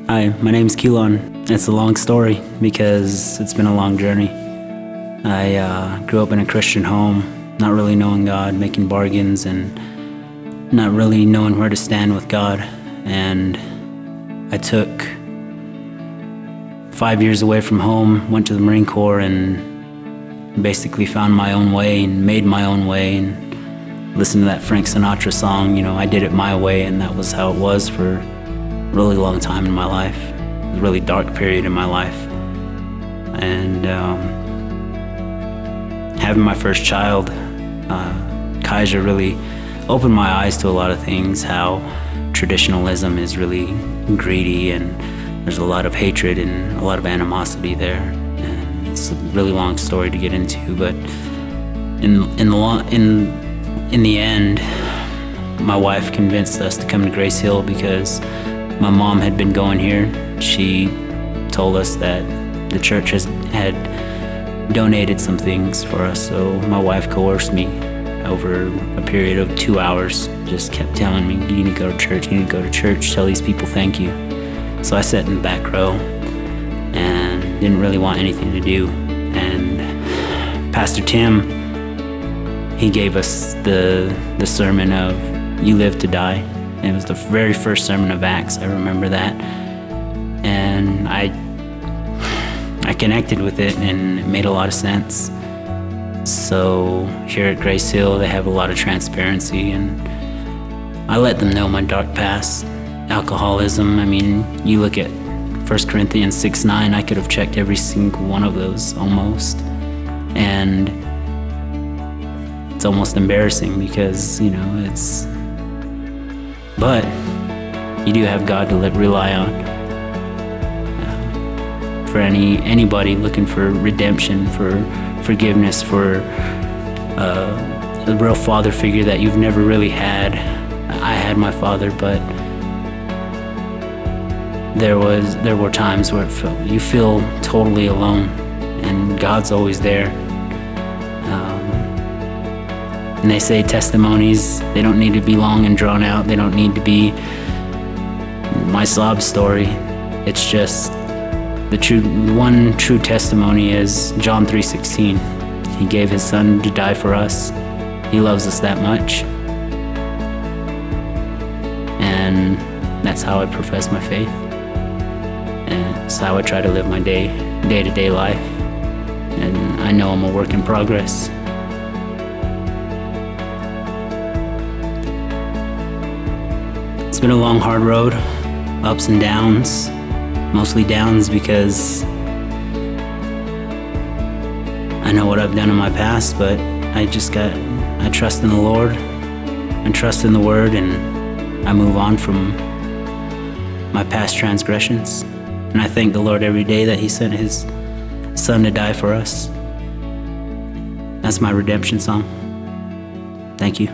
Hi, my name's Keylon. It's a long story because it's been a long journey. I grew up in a Christian home, not really knowing God, making bargains, and not really knowing where to stand with God. And I took 5 years away from home, went to the Marine Corps, and basically found my own way and made my own way and listened to that Frank Sinatra song, I did it my way, and that was how it was for a really long time in my life. It was a really dark period in my life. And having my first child, Kaiser, really opened my eyes to a lot of things, how traditionalism is really greedy and there's a lot of hatred and a lot of animosity there. And it's a really long story to get into, but in the end, my wife convinced us to come to Grace Hill because my mom had been going here. She told us that the church had donated some things for us, so my wife coerced me over a period of 2 hours, just kept telling me, you need to go to church, you need to go to church, tell these people thank you. So I sat in the back row and didn't really want anything to do. And Pastor Tim, he gave us the sermon of You Live to Die. And it was the very first sermon of Acts, I remember that. And I connected with it and it made a lot of sense. So here at Grace Hill, they have a lot of transparency, and I let them know my dark past. Alcoholism, you look at 1 Corinthians 6:9, I could have checked every single one of those almost. And it's almost embarrassing because, but you do have God to rely on. For anybody looking for redemption, for forgiveness, for a real father figure that you've never really had. I had my father, but there were times where you feel totally alone, and God's always there. And they say testimonies, they don't need to be long and drawn out. They don't need to be my sob story. It's just the one true testimony is John 3:16. He gave his son to die for us. He loves us that much. And that's how I profess my faith. And it's how I try to live my day-to-day life. And I know I'm a work in progress. It's been a long, hard road, ups and downs, mostly downs because I know what I've done in my past, but I trust in the Lord, I trust in the Word, and I move on from my past transgressions. And I thank the Lord every day that He sent His Son to die for us. That's my redemption song. Thank you.